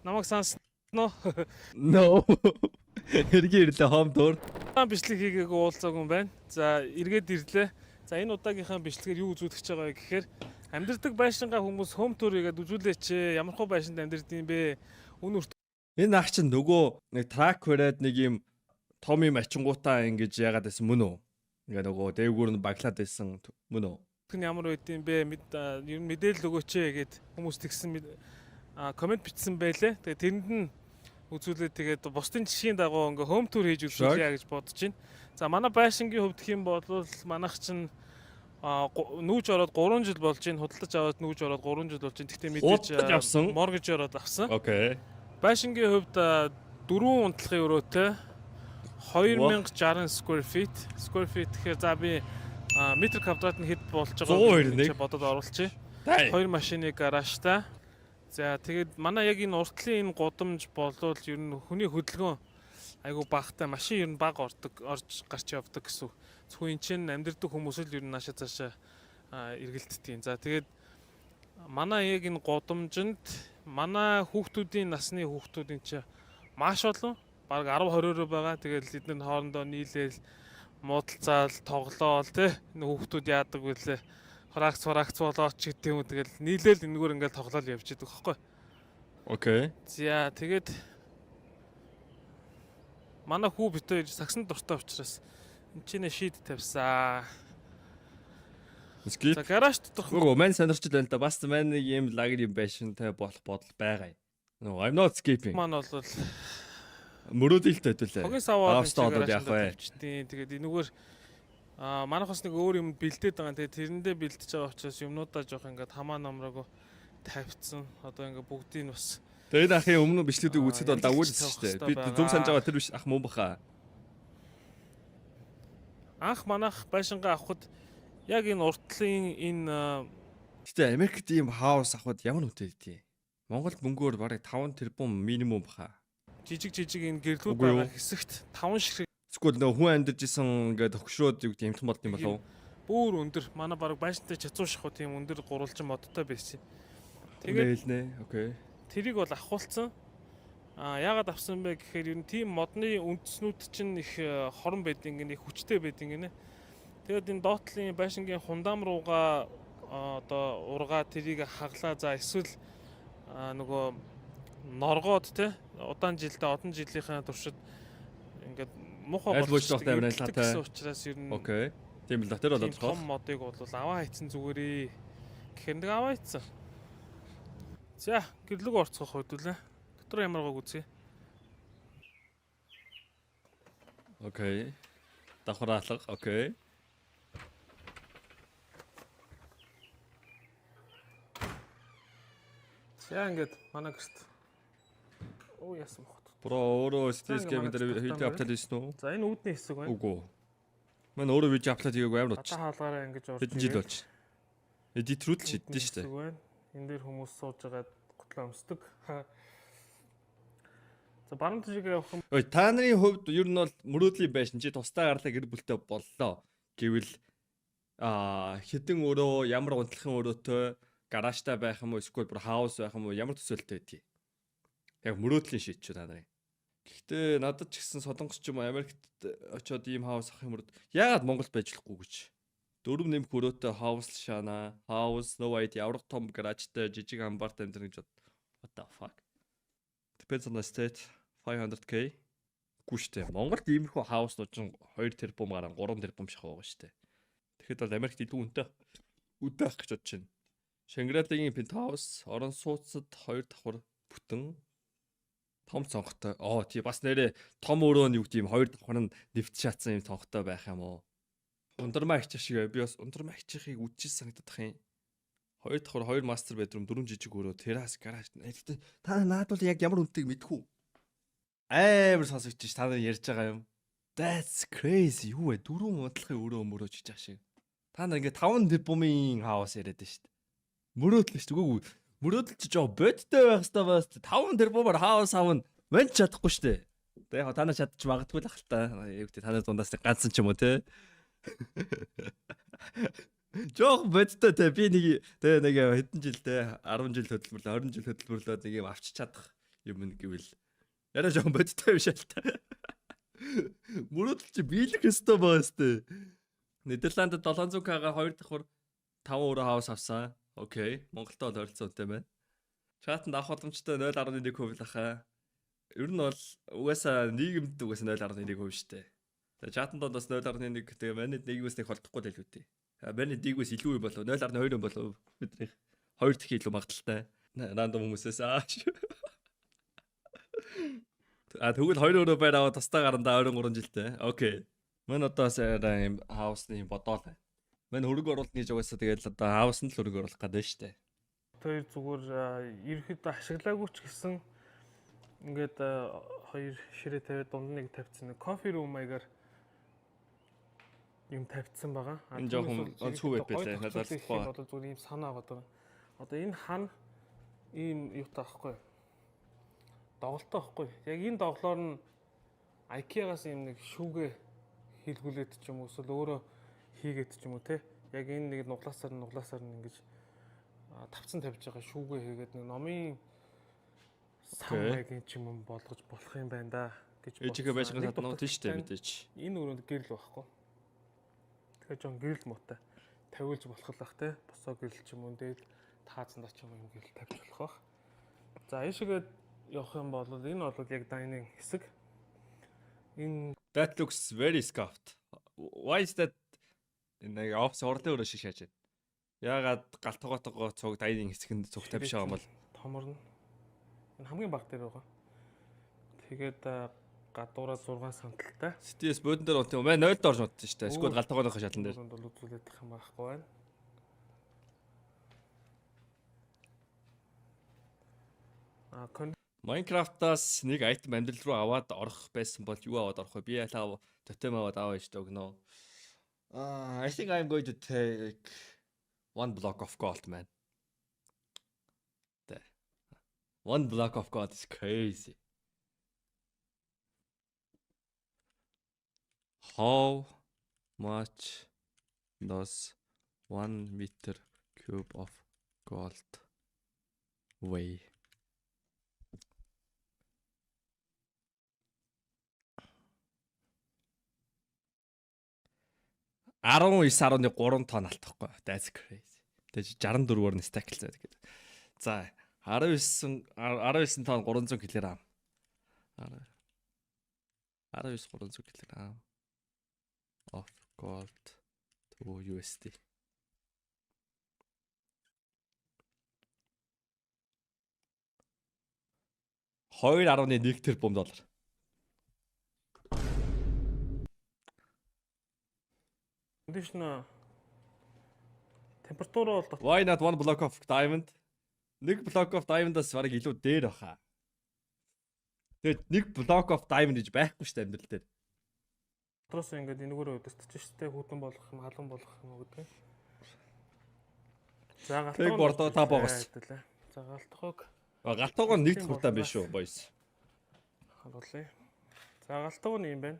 Намайг сансноо. No. Эргээ ирлээ home tour. Бичлэг хийгээгүй уулзаагүй юм байна. За эргээд ирлээ. За энэ удаагийнхаа бичлэгээр юу үзүүлэх гэж байгаа вэ гэхээр амьдардаг байшингаа хүмүүс home tour хийгээд үзүүлээч. Ямархуу байшинд амьдэрдэг юм бэ? Үн үрт Энэ ах чинь нөгөө нэг track бариад нэг юм том юм ачингуудаа ингэж яагаад байсан мөн үү? Ингээ нөгөө дээгүүр нь баглаад байсан мөн үү? нь ямар байд юм бэ? Ер нь мэдээлэл өгөөч гэд хүмүүс тэгсэн комент бичсэн байлээ. Тэгээ тэрэнд нь үзүүлээд тэгээд бусдын жишгийн дагуу ингээ home tour хийж үзүүлье гэж бодож байна. За манай байшингийн хувьд хэм бол манайх чинь нүүж ороод 3 жил болж байна. Худалдаж аваад нүүж ороод 3 жил болж байна. Гэхдээ мэдээж mortgage ороод авсан. Окей. Байшингийн хувьд 4 унтлахын өрөөтэй 2060 square feet. Square feet гэхээр за би метр квадрат нь хэд болж байгааг чи бодоод оруулчих. 2 машины гаражтай. За тэгээд манай яг энэ уртлын энэ гудамж болвол ер нь хүний хөдөлгөөн айгу багтай машин ер нь баг орж гарч явдаг гэсэн. Зөвхөн энэ чинь амьдардаг хүмүүс л ер нь наашаа цаашаа эргэлддэг. За тэгээд манай яг энэ гудамжинд манай хүүхдүүдийн насны хүүхдүүдийн чи маш олон баг 10 20 байгаа. Тэгээд эдгээр хоорондоо нийлээл муудалцаал тоглоол тий хүүхдүүд яадаг вүлээ Харагц болоод ч гэдэг юм. Тэгэл нийлээл энэгээр ингээл тоглоал явж идэг хөхгүй. Окей. За тэгээд манай хүү бит хоёр сагсан дуртай учраас энэ чинь шийд тавьсан. За гараж доторх. Нөгөө мань сонирч л байна да. Бас мань нэг юм лагер юм байшинтай болох бодол байгаа юм. No, I'm not skipping. Маань бол мөрөөдөлтэй төлөө. Хогийн саваа яах вэ? Тэгээд энэгээр манайхаас нэг өөр юм бэлдээд байгаа. Тэгээд тэрэндээ бэлдэж байгаа учраас юмнуудаа жоох ингээд хамаа номроогүй тавьчихсан. Одоо ингээд бүгдийг нь бас. Тэгээд ахын өмнө бичлүүдийг үзэхэд бол дагуулсан шүү дээ. Би зөв санаж байгаа тэр биш ах мөн баха. Анх манайх байшингаа авахд яг энэ уртлын энэ гэтээ Америкт ийм хаус авахд ямар үнэтэй байдгийг. Монголд мөнгөөр бараг 5 тэрбум минимум баха. Жижиг энэ гэрлүүд байгаа хэсэгт 5 ширхэг. Эсвэл нөө хүн амьдарч исэн ингээд төгшрөөд юу гэдэг юмхан болд юм болов уу? Бүр өндөр. Манай бараг байшинтай чацуу шахуу тийм өндөр гурвалжин модтой байсан. Тэгээд нэ. Окей. Тэрийг бол авахулсан. Яагаад авсан бэ гэхээр ер нь тийм модны үндэснүүд чинь их хорон байдаг гинэ, их хүчтэй байдаг гинэ. Тэгээд энэ доотлын байшингийн хундам руугаа одоо ургаа тэрийг хаглаа. За эсвэл нөгөө норгоод те удаан жилдээ одон жилийнхаа туршид ингээд муухай болчихсон байсан учраас ер нь окей. Тийм л да тэр болоод том модыг бол аваа хайцсан зүгээрээ гэхээр нэг аваа хайцсан. За гэрлэг орцгох хөдөлөө. Дотор ямар гог үзье. Окей. Давхар алга. Окей. За ингээд манай гэрт оо яасан бохот. Бро өөрөө стресс гейм дээр видео апдейт хийсэн үү? За энэ үүдний хэсэг байна. Үгүй. Мань өөрөө видео апдейт хийгээгүй амар утсан. Хаалгаараа ингэж орж ирсэн. Жил болж. Эдит рүү л шиддэн шүү дээ. Энэ дээр хүмүүс сууж байгаа готлоо өмсдөг. За баруун тишгээ явах юм. Ой та нарын хувьд ер нь бол мөрөөдлийн байшин чи тусдаа гарлаа гэр бүлтэй боллоо гэвэл хэдэн өрөө ямар унтлахын өрөөтэй гаражтай байх юм уу эсвэл бүр хаус байх юм уу ямар төсөөлттэй байдгийг. Яг мөрөөдлийн шийд ч та нарын. Гэхдээ надад ч гэсэн Солонгос ч юм уу Америкт очиод ийм хаус авах юм бол яагаад Монголд байж болохгүй гэж. 4 нэмэх өрөөтэй хаус шана, хаус no idea аврах том гаражтай жижиг амбартай амьдрах гэж what the fuck. Depends on the state 500k. Гүштэй. Монголд иймэрхүү хауснууд ч 2 тэрбум гараа 3 тэрбум шахах байгаа шүү дээ. Тэгэхэд бол Америкт илүү үнэтэй. Үнэтэй ах гэж бодож байна. Шангралигийн пентхаус, орон сууцад 2 давхар бүтэн том цонхтой. Тий бас нэрээ том өрөө нь юу гэдэм 2 давхар нь нэвт шаацсан юм цонхтой байх юм уу? Ундрмаа их шиг би бас ундрмаа ихчийнхийг үдчил санагдах юм. 2 давхар 2 мастер бедрум 4 жижиг өрөө террас гараж. Гэхдээ та наад бол яг ямар үнэтэйг мэдхүү. Амар сонсогдчих та нар ярьж байгаа юм. That's crazy. Юу вэ? 4 унтлахын өрөө мөрөөж чиж шиг. Та нар ингээ 5 тэрбумын хаус яриад байна шүү дээ. Мөрөөдөл шүү дээ. Үгүй мөрөөдөл чи жоо бодтой байх хэрэгтэй байна. 5 тэрбумаар хаус авна. Мань чадахгүй шүү дээ. Тэгээ яг та нар чадчих магадгүй л ах л та. Юу гэдэг та нар дундаас ганцсан ч юм уу те. Жоо бодтой те би нэг хэдэн жил те 10 жил хөдөлмөрлөө 20 жил хөдөлмөрлөө нэг юм авчиж чадах юм гэвэл яриа жоохон бодтой биш л та. Мөрөдөл чи биелэх ёстой байгаа сте. Нидерландд 700к-гаар 2 давхар 5 евро хаус авсан. Окей. Монголтой бол ойролцоо үнэтэй байна. Чатанд авах боломжтой 0.1% л ахаа. Ер нь бол угаасаа нийгэмд угаасаа 0.1% шүү дээ. Тэгээ чатанд бас 0.1 тэгээ манайд нийгмээс нэг холдохгүй л илүү дээ. Манайд нийгмээс илүү юм болов 0.2 юм болов бидний 2 дахин илүү магадaltaй. Рандом хүмүүсээс ааш. Тэгвэл 2 өрөө байр аваад тастаа гарандаа 23 жилтэй. Окей. Мөн одоо сая юм хаусны юм бодоол байна. Мэн хөрөнгө оруулалт хийж угаасаа тэгэл одоо хаусанд л хөрөнгө оруулах гэдэг нь шүү дээ. Тэр зүгээр ерөөхдөө ашиглаагүй ч гэсэн ингээд хоёр ширээ тавиад дунд нэг тавьчихсан. Кофе рум маягаар юм тавьчихсан байгаа. Энэ жоохон онцгүй байлаа. Надад бол зүгээр ийм санаа байгаа. Одоо энэ хан ийм юутай байхгүй. Доголтой байхгүй. Яг энэ доглоор нь IKEA-гаас ийм нэг шүүгээ хийлгүүлээд ч юм уу эсвэл өөрөө хийгээд ч юм уу те. Яг энэ нэг нуглаасаар нь ингэж тавцан тавьж байгаа шүүгээ хийгээд нэг номын самайгийн ч юм болгож болох юм байна да гэж ээжигээ байж байгаа сад нуу тийш дээ мэдээч. Энэ өрөөнд гэрэл байхгүй. Тэгэхээр жоон гэрэл муутай тавиулж болох л бах те. Босоо гэрэл ч юм уу дээд таазанда ч юм гэрэл тавьж болох бах. За ийшээгээд явах юм бол энэ бол яг дайнинг хэсэг. Энэ That looks very scuffed. Why is that? Энэ офс орлын өрөө шиг шааж байна. Яагаад галтгоотойгоо цуг дайнинг хэсгэнд цуг тавьж байгаа юм бол томорно. Энэ хамгийн баг дээр байгаа. Тэгээд гадуураа 6 санталтай. CTS бодон дээр унт юм байна 0-д орж унтсан шүү дээ. Эсвэл галтгооныхоо шалан дээр. Бол үзүүлээд их юм байхгүй байна. Minecraft-аас нэг айтем амьдрал руу аваад орох байсан бол юу аваад орох вэ? Би ялаа тотем аваад аваа шүү дээ өгнө. I think I'm going to take 1 block of gold, man. There. 1 block of gold is crazy. How much does 1 meter cube of gold weigh? $19.3 тонн алтахгүй. That's crazy. Тэгэж 64-оор нь стаклцаад гэдэг. За 19 тонн 300 кг. 19 300 кг of gold to USD. 2.1 тэрбум доллар. Condition температур бол Why not 1 block of diamond? Нэг block of diamond-аас бараг илүү дээр баха. Тэгээд нэг block of diamond гэж байхгүй шүү дээ амьдрал дээр. Дотроос ингээд энэгээр өдөртөж штэ хүүтэн болох юм, халуун болох юм гэдэг. За галтгоо. Тэг бордоо та боогоос. За галтгоог. Галтгоог нь нэг тутаа биш үү, boys. Харуулъя. За галтгоо нь юм байна.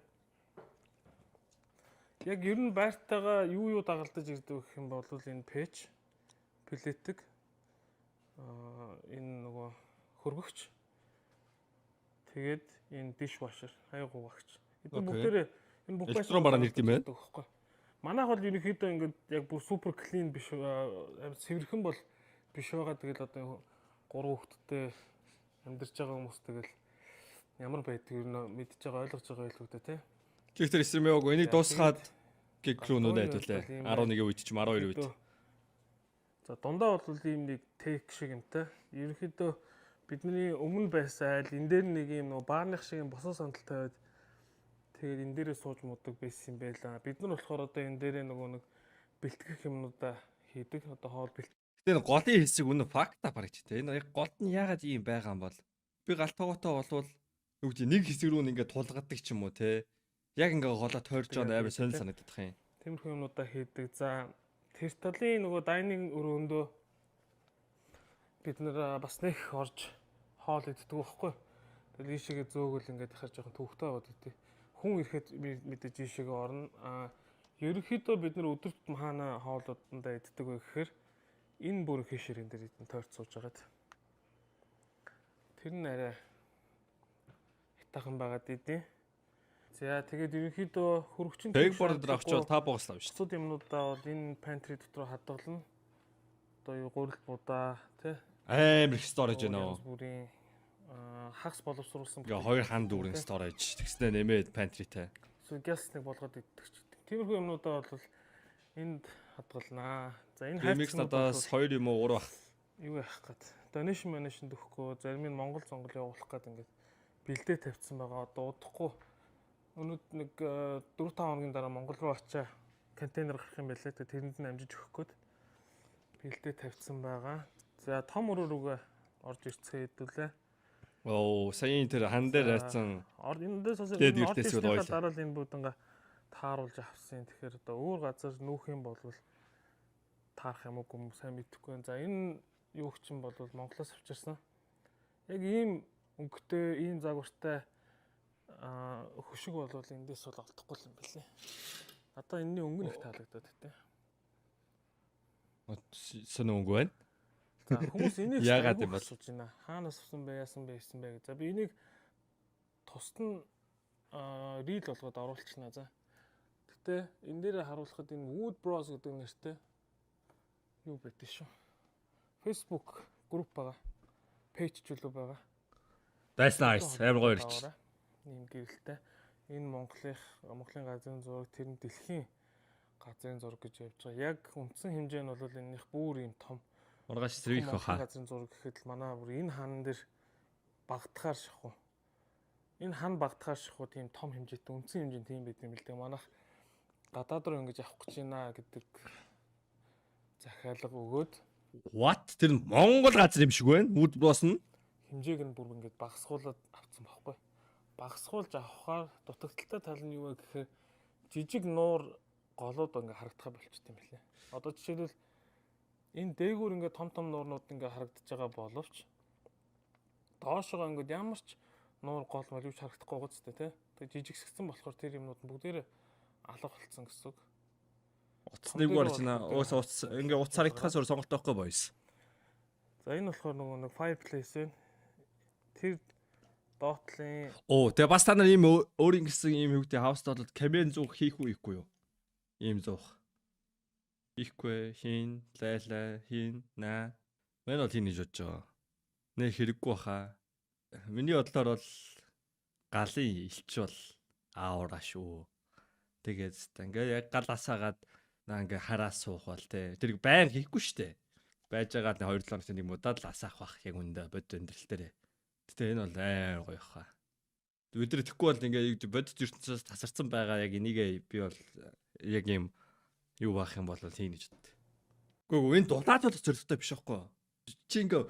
Яг ер нь байртайгаа юу дагалдаж ирдэг гэх юм бол энэ пэйж, плетик, энэ нөгөө хөргөгч, тэгээд энэ dishwasher, хаяг угаагч. Энэ бүгдээрээ энэ бүх байшин бараа нэрд юм байна. Манайх бол ерөнхийдөө ингээд яг бүр супер клин биш, сэвэрхэн бол биш байгаа. Тэгэл одоо 3 хүүхэдтэй амьдарч байгаа хүмүүс тэгэл ямар байдгийг ер нь мэдж байгаа, ойлгож байгаа илүү дээ, тий. Гэхдээ стримээг энийг дуусгаад гиг рүү нүдэ хэвлээ. 11-ийн үед ч 12 үед. За дундаа бол ийм нэг тек шиг юмтай. Ерөнхийдөө бидний өмнө байсан айл энэ дээр нэг юм нөө баарных шиг босоо сандал тавиад тэгээд энэ дээрээ сууж муудаг байсан юм байла. Бид нар болохоор одоо энэ дээрээ нөгөө нэг бэлтгэх юмнуудаа хийдэг. Одоо хоол бэлт. Гэтэ голын хэсэг үнэ факта барагч те. Энэ яг гол нь яагаад ийм байгаа юм бол би галтгоотоо болвол юу гэдэг нэг хэсэг рүү ингээд тулгадаг ч юм уу те. Яг ингээ голоо тойрж байгаа амар сонир санагдах юм. Тиймэрхүү юмнуудаа хийдэг. За тэр талын нөгөө дайнинг өрөөндөө бид нэр бас нэг орж хоол иддэг байхгүй. Тэгэл ийшээгээ зөөгөл ингээд ихэр жоохон төвхтэй байгаад идэв. Хүн ирэхэд мэдээж ийшээгээ орно. Ерөнхийдөө бид нар өдөрт хаана хоолуудандаа иддэг вэ гэхээр энэ бүр хишэрэн дээр тойрч сууж байгаад. Тэр нь арай таахан байгаад идэв. За тэгээд ерөнхийдөө хөрөгчин Бэкборд дээр авчвал та боослоо шүү. бусад юмнуудаа бол энэ pantry дотор хадгална. Одоо юу гурил будаа тий Амар их storage байна уу? бүрийн хагас боловсруулсан Ингээ хоёр хан дүүрэн storage тэгснэ нэмээд pantryтэй. газ нэг болгоод иддэг ч. Тиймэрхүү юмнуудаа бол энд хадгалнаа. За энэ Remix надаас 2 юм уу 3 бах. юу яах гээд donation өгөхгүй зарим нь Монгол зонгол явуулах гээд ингээд бэлдээ тавьсан байгаа. Одоо удахгүй өнөөд нэг 4-5 хоногийн дараа Монгол руу очиа контейнер гарах юм байлээ. Тэрэнд нь амжиж өгөх гээд бэлдээ тавьсан байгаа. За том өрөө рүүгээ орж ирцгээ хэдүүлээ. Оо, саяын тэр хан дээр хайцсан. Эндээс бас Дээрээс бол дараа л энэ бүдэнга тааруулж авсан. Тэгэхээр одоо өөр газар нүүх юм бол таарах юм уу сайн мэдэхгүй байна. За энэ юу ч юм бол Монголоос авчирсан. Яг ийм өнгөтэй, ийм загвартай хөшиг бол эндээс бол олдохгүй юм билээ. Одоо энэний өнгө нэг таалагдаад байна. Сонь өнгө байна. За хүмүүс энийг яагаад юм бол асууж байна. Хаанаас авсан бэ, яасан бэ гэж. За би энийг тусад нь рил болгоод оруулчихна. За. Гэтэ энэ дээр харуулхад энэ Wood Bros гэдэг нэртэй юу байдгийг шүү. Facebook групп байгаа. Пэйж ч үлээ байгаа. That's nice. Амар гоё ирч. Ийм гэрэлтэй. Энэ Монголын газрын зураг, тэр нь дэлхийн газрын зураг гэж явж байгаа. Яг үндсэн хэмжээ нь бол энэних бүр ийм том. Ургааш зэрэг хаа. Газрын зураг гэхэд л манай бүр энэ хан дээр багтахаар шахуу. Энэ хан багтахаар шахуу тийм том хэмжээтэй үндсэн хэмжээ тийм байт юм л дээ. Манайх гадаад руу ингэж авах гэж байна гэдэг захиалга өгөөд What? Тэр нь Монгол газар юм шиг байна. Wood Bros нь хэмжээг нь бүр ингэж багасгуулад авсан байхгүй. Багасгуулж авахаар дутагдaltaй тал нь юу вэ гэхээр жижиг нуур голууд ингээ харагдах болчт юм билээ. Одоо жишээлбэл энэ дээгүүр ингээ том нуурнууд ингээ харагдаж байгаа боловч доошоо ингээ ямар ч нуур гол мал юу ч харагдахгүй гоц тээ. Тэгээ жижигсгсэн болохоор тэр юмнууд нь бүгдээрээ алга болцсон гэсэн үг. утасныг барьцна. Уус ингээ утас харагдахаас өөр сонголт байхгүй boys. За энэ болохоор нэг fireplace байна. Тэр доотлын Тэгээ бас та нар ийм өөр ингэсэн ийм хөвгтэй хаустад бол камен зуух хийх үү ихгүй юу? Ийм зуух. Ихгүй хийн лайла хийн наа. Мэн бол хийнэ гэж бодож байгаа. Нэ хэрэггүй баха. Миний бодлоор бол галын илч бол аавра шүү. Тэгээд ингээ яг галаасаагаад ингээ хараа суух бол те. Тэр байн хийхгүй штэ. Байж байгаа л 2-7 хоногт нэг удаад л асаах бах яг үндэ бод өндөрлөл дээр. Гэтэ энэ бол амар гоё хаа. Өдөр итгэхгүй бол ингээ бодит ертөнцөөс тасарсан байгаа яг энийгээ би бол яг юм юу баах юм бол хийнэ гэж боддог. Гэхдээ энэ дулаад бол зоригтой биш байхгүй. Чи ингээ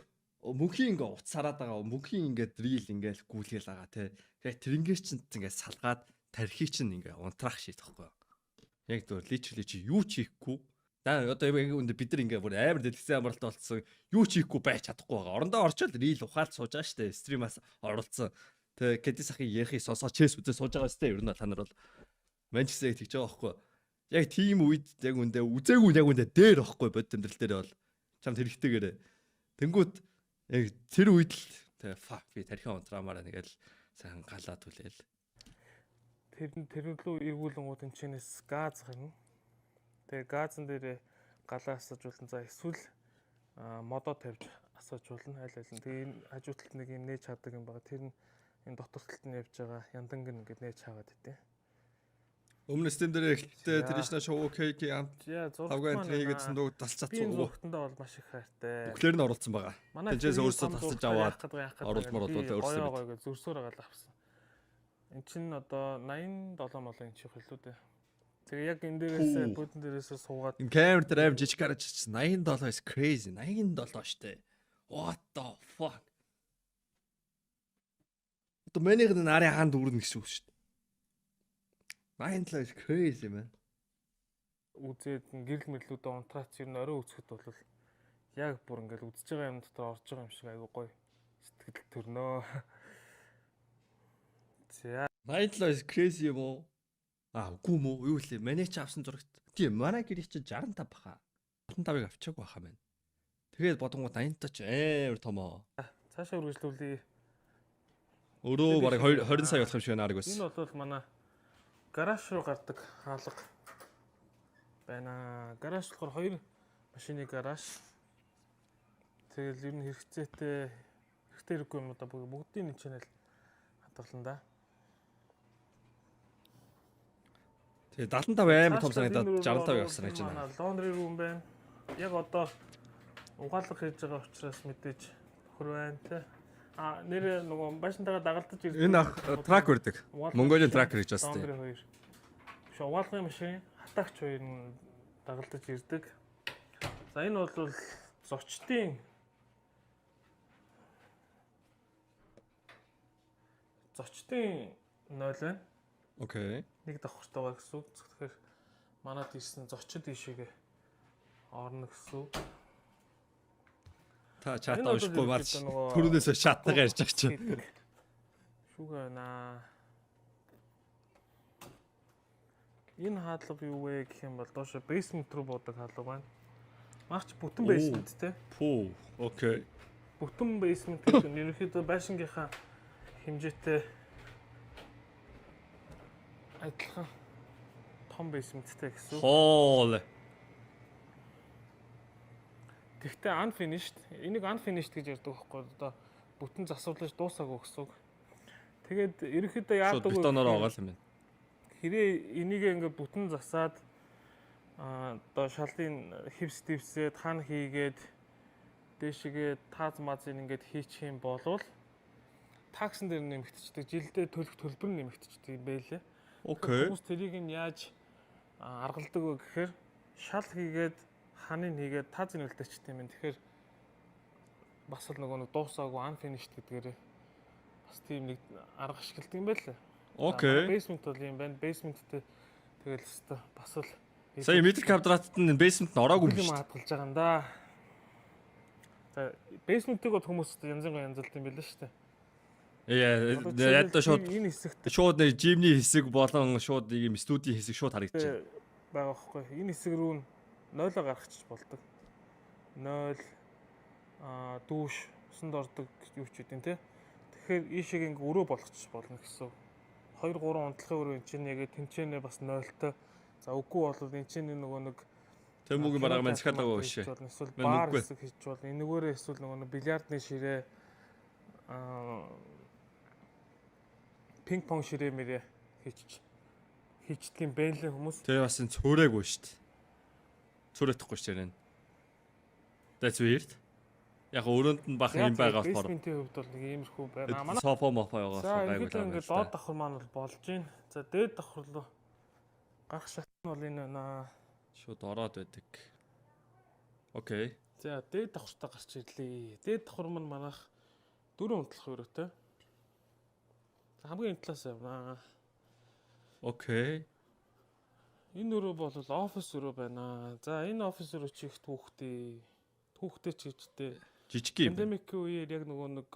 мөнхийн ингээ утас хараад байгаа. Мөнхийн ингээ дрил ингээл гүйлгээл байгаа те. Яг тэрнгээр чинь ингээ салгаад тархи чинь ингээ унтраах шийдэх байхгүй. Яг зөв личли чи юу ч хийхгүй. Одоо яг үндэ бид нар ингээ бүр амар дэлгэсэн амралт болцсон. Юу ч хийхгүй байж чадахгүй байгаа. Орондоо орчоод рил ухаалт сууж байгаа штэ. Стримаас оруулсан. Тэ Кэди сахын ярихыг сонсоод чэс үдээ сууж байгаа штэ. Ер нь та нар бол Манчестер тэгж байгаа байхгүй. Яг тийм үед яг үндэ үзээгүй яг үндэ дээр байхгүй бод тэмдэглэл дээр бол чамд хэрэгтэйгээрээ. Тэнгүүд яг тэр үед л тэ fuck би тархиа унтраамаараа нэгэл сайн галаа түлээл. Тэр лөө эргүүлэнгууд энэ чинээс газ гарна. Тэгээ газан дээр галаа асааж болно. За эсвэл модоо тавьж асааж болно. Аль аль нь. Тэгээ энэ хажууталт нэг юм нээж чаддаг юм байна. Тэр нь энэ дотор талд нь явж байгаа янданг ингээд нээж хаагаад идэв. Өмнөс тэн дээр ихтэй traditional show cake амт тавгаан хийгээдсэн дүү талцаад цуг. Би зүгтэндээ бол маш их хайртай. Бүхлээр нь оруулсан байгаа. Тэнцээс өөрсдөө тасалж аваад оруулмаар бол өөрсдөө гоё зүрсөөр агаал авсан. Эн чинь одоо 87 молын чих хэлүү дээ. Тэгээ яг энэ дээрээс бүдэн дээрээс суугаад энэ камер дээр аим жижиг гарч 87 is crazy. 87 штэ. What the fuck. Одоо манайх нь нарын хаан дүүрнэ гэсэн үг штэ. 87 is crazy man. Үзээд гэрэл мэрлүүдээ унтраач ер нь орой үзэхэд бол яг бүр ингээл үзэж байгаа юм дотор орж байгаа юм шиг айгу гоё сэтгэл төрнөө. За 87 is crazy юм уу? Үгүй юм уу? Юу вэ? Манай ч авсан зурагт. Тийм, манай гэрээ чи 65 баха. 65-ыг авчаагүй баха маань. Тэгээд бодонгууд 80 та ч амар томоо. Цаашаа үргэлжлүүлье. Өрөө бараг 20 сая болох юм шиг нарыг байсан. Энэ бол манай гараж руу гардаг хаалга байна. Гараж болохоор 2 машины гараж. Тэгэл ер нь хэрэгцээтэй хэрэггүй юм да бүгдийн нэг чанал хадгална да. Тэгээ 75 амар том санагдаад 65 явсан гэж байна. Laundry room байна. Яг одоо угаалга хийж байгаа учраас мэдээж тохир байна те. Нэр нөгөө башинтайгаа дагалдаж ирдэг. Энэ ах трак өрдөг. Mongolian tracker гэж байна. Laundry 2. Угаалгын машин хатагч 2 нь дагалдаж ирдэг. За энэ бол зочдын нойл байна. Окей. Нэг давхартай байгаа гэсэн үг. Тэгэхээр манад ирсэн зочид ийшээгээ орно гэсэн үг. Та чат авахгүй марч түрүүнээс шаттайгаар ярьж байгаа чинь. Шүүгээ наа. Энэ хаалга юу вэ гэх юм бол доош basement руу буудаг хаалга байна. Марч бүтэн basement те. Пүү. Окей. Бүтэн basement гэдэг нь ерөнхийдөө байшингийнхаа хэмжээтэй адилхан том basementтэй гэсэн. Хоол. Гэхдээ unfinished. Энийг unfinished гэж ярьдаг байхгүй одоо бүтэн засварлаж дуусаагүй гэсэн үг. Тэгээд ерөнхийдөө яадаг вэ? Бетоноор байгаа юм байна. Хэрэг энийг ингээд бүтэн засаад одоо шалын хивс дэвсээд хан хийгээд дээшгээ тааз мазын ингээд хийчих юм болвол таксын дээр нэмэгдчихдэг. Жилдээ төлөх төлбөр нэмэгдчихдэг юм байлээ. Окей. Хүмүүс тэрийг нь яаж аргалдаг вэ гэхээр шал хийгээд ханыг хийгээд тааз нөлтөчт юм. Тэгэхээр бас л нөгөө дуусаагүй unfinished гэдгээрээ бас тийм нэг арга ашигладаг юм байлээ. Окей. Basement бол юм байна. Basementтэй тэгэл өстө бас л сая метр квадратт нь basement нь ороогүй юм шүү. шүү. Хадгалж байгаа юм да. За basement-ийг бол хүмүүс янз бүрийн юм байлээ шүү дээ. Яг шууд энэ хэсэгт шууд нэг жимний хэсэг болон шууд ийм студийн хэсэг шууд харагдчих. байгаа байхгүй. Энэ хэсэг рүү нойлоо гаргачих болдог. Нойл дүүш усанд ордог юу ч үгүй те. Тэгэхээр ийшээ ингээ өрөө болгочих болно гэсэн. 2 3 унтлахын өрөө энэ чинь яг тэнцэнэ бас нойлтой. За үгүй бол энэ чинь нөгөө нэг Тэмүүгийн бараг маань захиалаг байгаа шээ. Эсвэл баар хэсэг хийж бол энэгээрээ эсвэл нөгөө бильярдны ширээ пинг понг ширээ мэрээ хийчдэг юм байна лээ хүмүүс. Тэгээ бас энэ цөөрөөгүй шүү дээ. Цөөрөхгүй шүү дээ. That's weird. Яг өрөөнд нь бах юм байгаа болохоор. Basement-ийн хувьд бол нэг иймэрхүү байна. Манай софо мофо байгаа болохоор байгуул. За ингээд доод давхар маань бол болж байна. За дээд давхар руу гах шат нь бол энэ байна. Шууд ороод байдаг. Окей. За дээд давхартаа гарч ирлээ. Дээд давхар маань манайх 4 унтлах өрөөтэй. Хамгийн талаас явна. Окей. Энэ өрөө бол офис өрөө байна. За энэ офис өрөө чих түүхтэй ч гэжтэй. Жижиг юм. Пандемикийн үеэр яг нөгөө нэг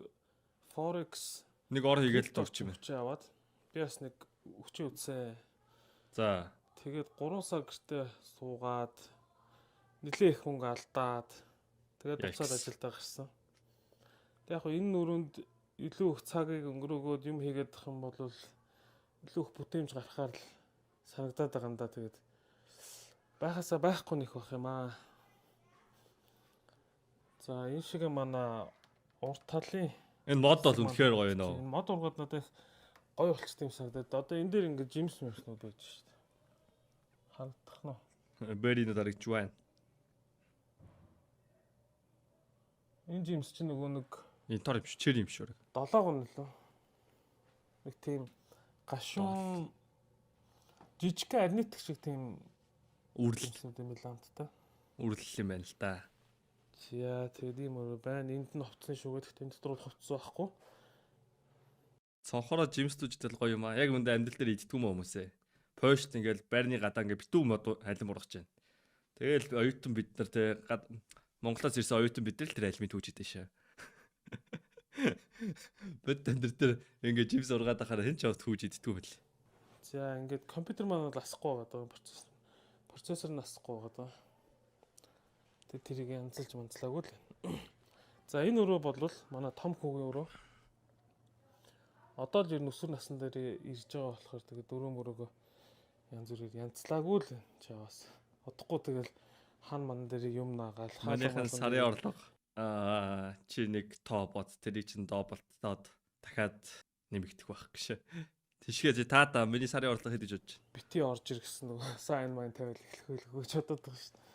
Forex нэг ор хийгээл дурч юм. Өчөө аваад би бас нэг өчөө үтсэн. За. Тэгээд 3 сар гэртээ суугаад нэлээ их хөнгө алдаад тэгээд буцаад ажилдаа гарсан. Тэг яг энэ нүрэнд илүү их цагийг өнгөрөөгөөд юм хийгээд ах юм бол илүү их бүтээмж гаргахаар л санагдаад байгаа юм да. Тэгээд байхасаа байхгүй нэх бах юм аа. За энэ шиг манай урт талын энэ мод бол үнэхээр гоё нөө. Энэ мод ургад надад гоё болчихсон юм санагдаад. Одоо энэ дээр ингээд жимс мэрснүүд байж шүү дээ. Хандах нь. Бэри нүдэрэг жуан. Энэ жимс чинь нөгөө нэг энэ тор юм шүү, чир юм шүү. 7 гон лөө. Нэг тийм гашуун жижиг арнитг шиг тийм үрлэл юм ланттай. Үрлэл юм байна л да. За тэгээд юм уу байна. Энд нь хувцсан шүүгээд тэнд дотор хувцсан байхгүй. Цонхороо жимстүүжтэй л гоё юм аа. Яг үндэ амьдрал дээр идтгүү мө хүмүүсээ. Пошт ингээл байрны гадаа ингээ битүү мод халин ургаж байна. Тэгэл оюутан бид нар те Монголоос ирсэн оюутан бид нар л тэр алимын түүж идэв шээ. Бид нар тэр ингээ жимс ургаад ахаар хэн ч авт түүж идтгүү хэл. За ингээд компьютер маань бол асахгүй байгаа даа. Процессор нь асахгүй байгаа даа. Тэгээд тэрийг янзалж манцлаагүй л. За энэ өрөө бол манай том хүүгийн өрөө. Одоо л ер нь өсвөр насн дээр ирж байгаа болохоор тэгээд дөрөв мөрөөгөө янз бүрээр янзлаагүй л чаваас. Удахгүй тэгэл хан ман дээр юм наагаал Манайхан сарын орлого чи нэг тоо бод тэрийг чин доблтоод дахиад нэмэгдэх байх гэж. Тийшгээ таата миний сарын орлого хэд гэж бодож байна? бити орж ир гэсэн нөгөө сайн майн тавил эхлэх бодоод байгаа шүү дээ.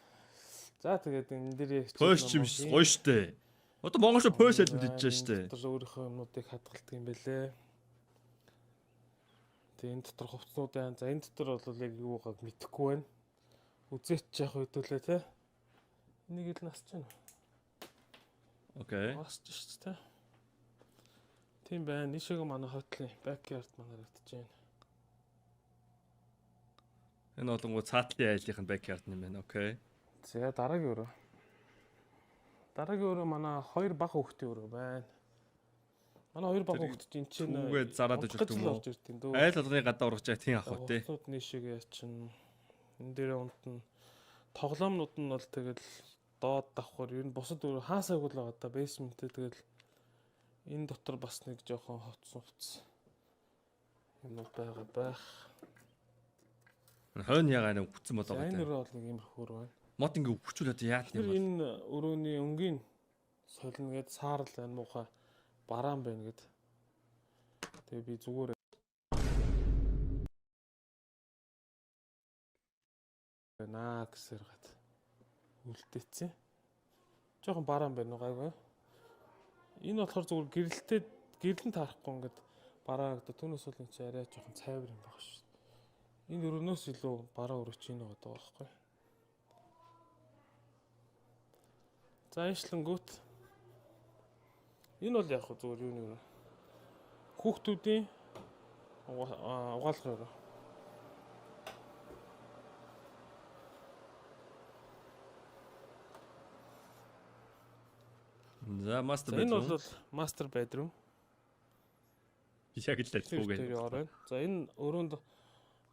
За тэгээд энэ дээр Польш ч юм шиг гоё штэ. Одоо Монголд Польш хэлж мэдчихэж штэ. Тэр өөрийнхөө юмнуудыг хадгалдаг юм бэлээ. Тэгээд энэ дотор хувцснуудын за энэ дотор бол яг юу байгааг мэдэхгүй байна. Үзээч яах хэдүүлээ те. Энийг л насч байна. Окей. Насч шүү дээ. Тийм байна. Нишээг манай хотлын backyard манай харагдаж байна. Энэ болонгоо цаатлын айлынх нь backyard юм байна. Окей. За дараагийн өрөө. Дараагийн өрөө манай хоёр бага хүүхдийн өрөө байна. Манай хоёр бага хүүхд чинь чинь үгээд зараад иж өгдөг юм уу? Айл болгоны гадаа ургаж байгаа тийм ах уу те. Хүүхдүүд нишээг яачин энэ дээр унт нь тоглоомнууд нь бол тэгэл доод давхар ер нь бусад өрөө хаасаагүй л байгаа да basement-тэй тэгэл энэ дотор бас нэг жоохон хувц юм байгаа байх. Хойно ягаа нэг хүцэн болоо Энэ гэдэг. өрөө бол нэг иймэрхүү өрөө байна. Мод ингээ өвчүүлээд яах юм Тэр бол. энэ өрөөний өнгийн солино гэд саарл байна муухай бараан байна гэд. Тэгээ би зүгээр наа гэсээр гад үлдээцэн. Жохон бараан байна уу гайгүй. Энэ болохоор зүгээр гэрэлтэн таарахгүй ингээд бараагда түүнээс бол энэ чи арай жохон цайвар юм байна шүү дээ. Энэ өрөөнөөс илүү бараа өрөөч ийн байгаа байхгүй. За иншлэнгүүт энэ бол яг хөө зүгээр юу нэр хүүхдүүдийн угаалгах өрөө. За master Энэ bedroom. бол master bedroom. Яг л ажиллахгүй Тэр гэнэ. орой. За энэ өрөөнд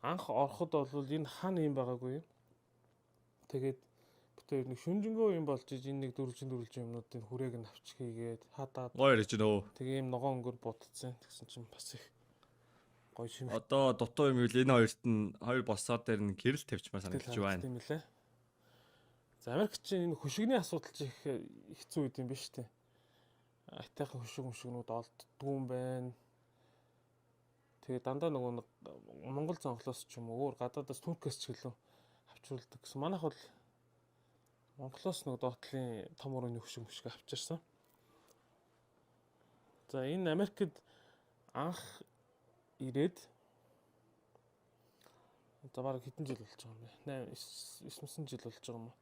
анх ороход бол энэ хан юм байгаагүй юм. Тэгээд битээр нэг шүнжэнгөө юм болж энэ нэг дөрвөлжин юмнуудын хүрээг нь авч хийгээд хадаад Гоё ирж нөө. тэгээ юм ногоон өнгөр будцсан. Тэгсэн чинь бас их гоё шим. Одоо дутуу юм үл энэ хоёрт нь хоёр босоод дээр нь гэрэл тавьчмаар санагдаж байна. Тийм үлээ. За Америк чинь энэ хөшигний асуудал ч их хэцүү үед юм биш үү? Айтайхан хөшгнүүд олддгүй юм байна. Тэгээ дандаа нөгөө Монгол зонхлоос ч юм уу өөр гадаадаас Туркээс ч гэлөө авчруулдаг гэсэн. Манайх бол Монголоос нөгөө доотлын том өрөөний хөшиг авчирсан. За энэ Америкт анх ирээд за бараг хэдэн жил болж байгаа юм бэ? 8 9 жил болж байгаа юм уу?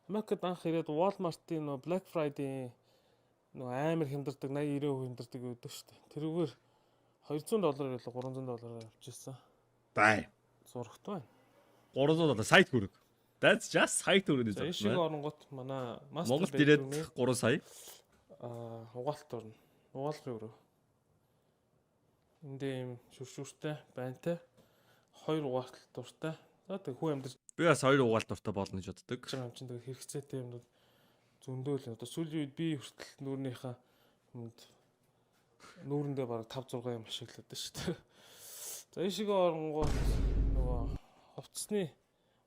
Америкт анх ирээд Walmart-ийн нөгөө Black Friday нөгөө амар хямдардаг 80 90% хямдардаг гэдэг шүү дээ. Тэрүүгээр $200 илүү $300 авчихсан. Бай. Зурагт байна. $300 сайт хүрэг. That's just сайт хүрэг За энэ шиг оронгот манай Монголд ирээд 3 сая. Угаалт орно. Угаалгын өрөө. Энд ийм шүршүртэй байнтай. 2 угаалт дуртай. За тэг хүн амьдарч Би бас 2 угаалт дуртай болно гэж боддог. байгаа юм чинь тэг хэрэгцээтэй юмнууд зөндөөл. Одоо сүүлийн үед би хүртэл нүүрнийхээ юмд нүүрэндээ бараг 5 6 юм ашиглаад байна шүү дээ. За энэ шиг оронгууд нөгөө хувцсны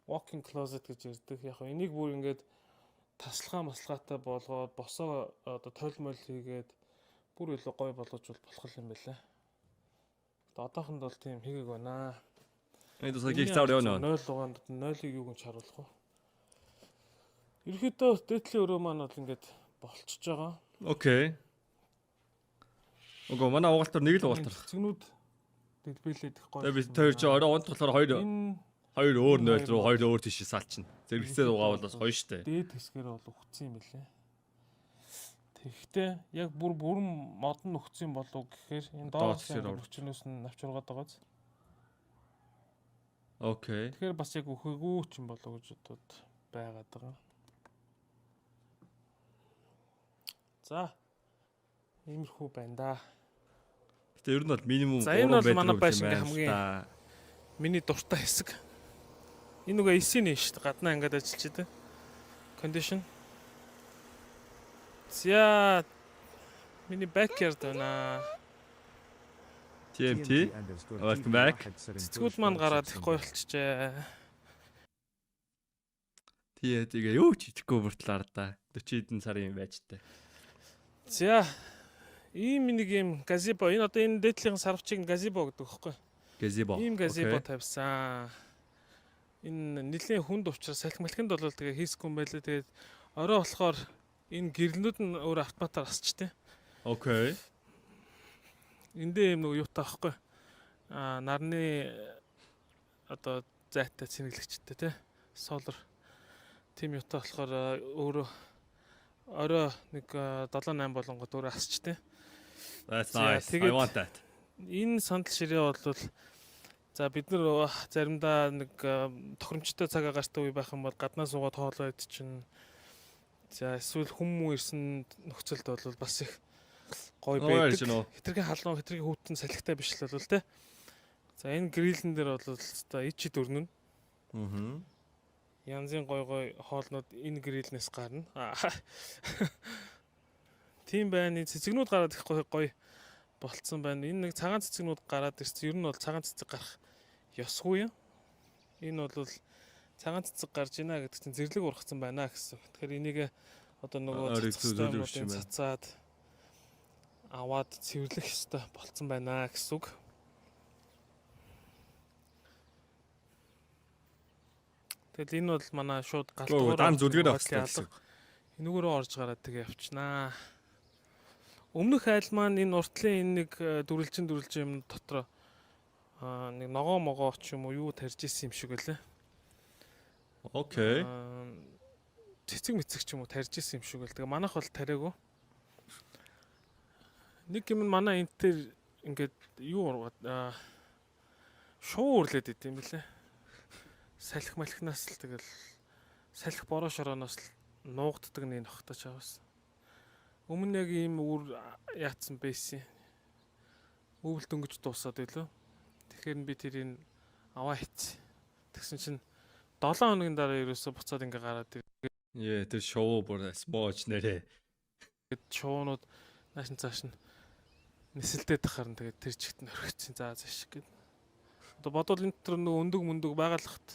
walk-in closet гэж ярьдаг. Яг нь энийг бүр ингээд таслахаатай болгоод босоо одоо тойлмол хийгээд бүр илүү гоё болгож болох юм байлаа. Одоохонд бол тийм хийгээг байна. Энэ тусаа гихтаар явна. 0 угаанд 0-ыг юу гэж харуулах вэ? Ерөнхийдөө дээдлийн өрөө маань бол ингээд болчихж байгаа. Окей. Уг манай угаалтаар нэг л угаалтаар. Цэгнүүд дэлбэлээд их гоё. Тэгээ би тэр чи орой унт болохоор хоёр өөр 0 руу хоёр өөр тийш салчна. Зэрэгцээ угаавал бас гоё штэ. Дээд хэсгээр бол өгцөн юм байлээ. Тэгэхдээ яг бүрэн модон нөхцөн болов гэхээр энэ доод хэсгээс нь авч ургаад байгаа биз. Окей. Тэгэхээр бас яг өгөөгүй ч юм болов гэж бодод байгаад байгаа. За. Иймэрхүү байна да. Гэтэ ер нь бол минимум 3 байр манай байш ингээ хамгийн миний дуртай хэсэг. Энэ нөгөө AC-ийн шүү дээ. Гаднаа ингээд ажиллаж идэг. Condition. За миний backyard байна. TMT. Welcome back. Цэцгүүд маань гараад их гоё болчихжээ. Тэгээ юу ч идэхгүй бүртэл ардаа 40 хэдэн сарын юм байж таа. За ийм нэг юм газибо энэ одоо энэ дээдлийн сарвчийг газибо гэдэг байхгүй. Газибо. Ийм газибо тавьсан. Энэ нэлийн хүнд учраас салхи малхинд бол тэгээ хийсгүй юм байлээ. Тэгээд орой болохоор энэ гэрлэнүүд нь өөр автоматар асчтэй. Окей. Эндээ юм нэг юутай байхгүй. Нарны одоо зайтай цэнэглэгчтэй тий. Солар тим юутай болохоор өөрөө орой нэг 7-8 болонгод өөрөө асчтэй. That's nice. I want that. Энэ сандал ширээ бол за бид нар заримдаа нэг тохиромжтой цаг агаартай үе байх юм бол гаднаа суугаад хоолоо идэх чинь за эсвэл хүмүүс ирсэн нөхцөлд бол бас их гоё байдаг. Хитрхи халуун, хитрхи хүүтэн салхитай биш л бол тэ. За энэ грилэн дээр бол өстой ичид өрнөн. Аа. Янзын гоё хоолнууд энэ грилнээс гарна. Тийм байна. Цэцэгнүүд гараад их гоё болцсон байна. Энэ нэг цагаан цэцэгнүүд гараад ирсэн. Ер нь бол цагаан цэцэг гарах ёсгүй юм. Энэ бол цагаан цэцэг гарч ийна гэдэг чинь зэрлэг ургацсан байна гэсэн. Тэгэхээр энийг одоо нөгөө цэцэгнүүдийн цацаад аваад цэвэрлэх ёстой болцсон байна гэсэн үг. Тэгэл энэ бол манай шууд галтгуур дан зүлгээр авсан. Энүүгээрөө орж гараад тэгээ явчихнаа. Өмнөх айл маань энэ уртлын энэ нэг дүрлжин юм дотор нэг ногоо могоо ч юм уу юу тарьж исэн юм шиг байлаа. Окей. Цэцэг мэцэг ч юм уу тарьж исэн юм шиг байл. Тэгээ манайх бол тариагүй. Нэг юм манай энэ төр ингээд юу ургаад шуу үрлээд идэв юм билээ. Салхи малхинаас л тэгэл салхи бороо шорооноос л нуугддаг нэг нохтож аваас. Өмнө яг ийм үр яатсан байсан. Өвөл дөнгөж дуусаад байлоо. Тэгэхээр би тэрийг аваа хийц. Тэгсэн чинь 7 хоногийн дараа ерөөсө буцаад ингээ гараад Яа, тэр шоу бүр смооч нэрээ. тэгээд шуунууд нааш цааш нь нисэлдээд тахаар нь тэгээд тэр чигт нь орхицсан. За зааш гээд. Одоо бодвол энэ төр нэг өндөг мөндөг байгалахт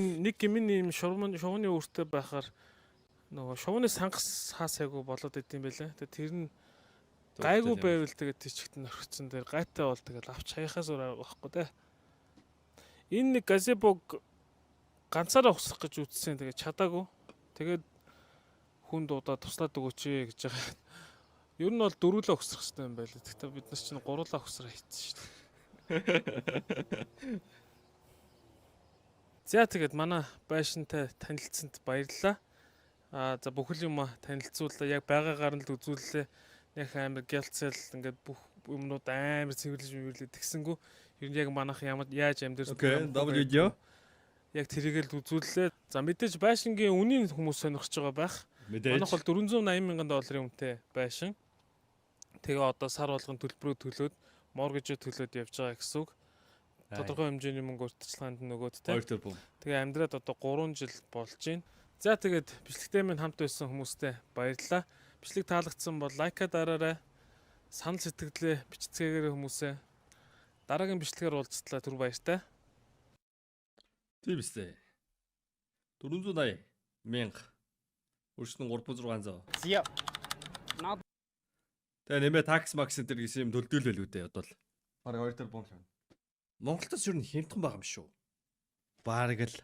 нэг гимний юм шувууны өөртөө байхаар нөгөө шувууны сангас хаасайгүй болоод идэм байлаа. Тэгээд тэр нь гайгүй байвал тэгээд тэр чигт нь орхицсан дээр гайтай бол тэгээд авч хаяхаас өөр байхгүй те. Энэ нэг газебог ганцаараа ухсах гэж үтсэн тэгээд чадаагүй. Тэгээд хүн дуудаа туслаад өгөөч гэж байгаа. Ер нь бол дөрвөлөө ухсах хэрэгтэй юм байлаа. Гэхдээ бид нар чинь гурлаа ухсараа хийсэн шүү дээ. За тэгээд манай байшинтай танилцсанд баярлалаа. За бүхэл юм танилцууллаа. Яг байгаагаар нь л үзүүллээ. Яг амар гялцэл ингээд бүх юмнууд амар цэвэрлэж тэгсэнгүү. Ер нь яг манайх яаж амьдэрсэн W яг тэрийг л үзүүллээ. За мэдээж байшингийн үнийн хүмүүс сонирхож байгаа байх. Манайх бол 480 мянган долларын үнэтэй байшин. Тэгээ одоо сар болгон төлбөрөө төлөөд моргежөө төлөөд явж байгаа гэсэн үг. Тодорхой хэмжээний мөнгө урьдчилгаанд нөгөөд те. Тэгээ амьдраад одоо 3 жил болж байна. За тэгээд бичлэгтэй минь хамт байсан хүмүүстээ баярлалаа. Бичлэг таалагдсан бол лайка дараарай. Санал сэтгэлээ бичцгээгээр хүмүүсээ. Дараагийн бичлэгээр уулзтлаа түр баяртай. Тийм ээ. 480 мянга. Өөрчлөн 3600. Зя. Тэгээ нэмээ такс макс энэ гэсэн юм төлдөөлөл үү дээ одоо л. Бараг 2 төр бом шав. Монголд ч юу хэмтэн байгаа юм шүү. Бараг л.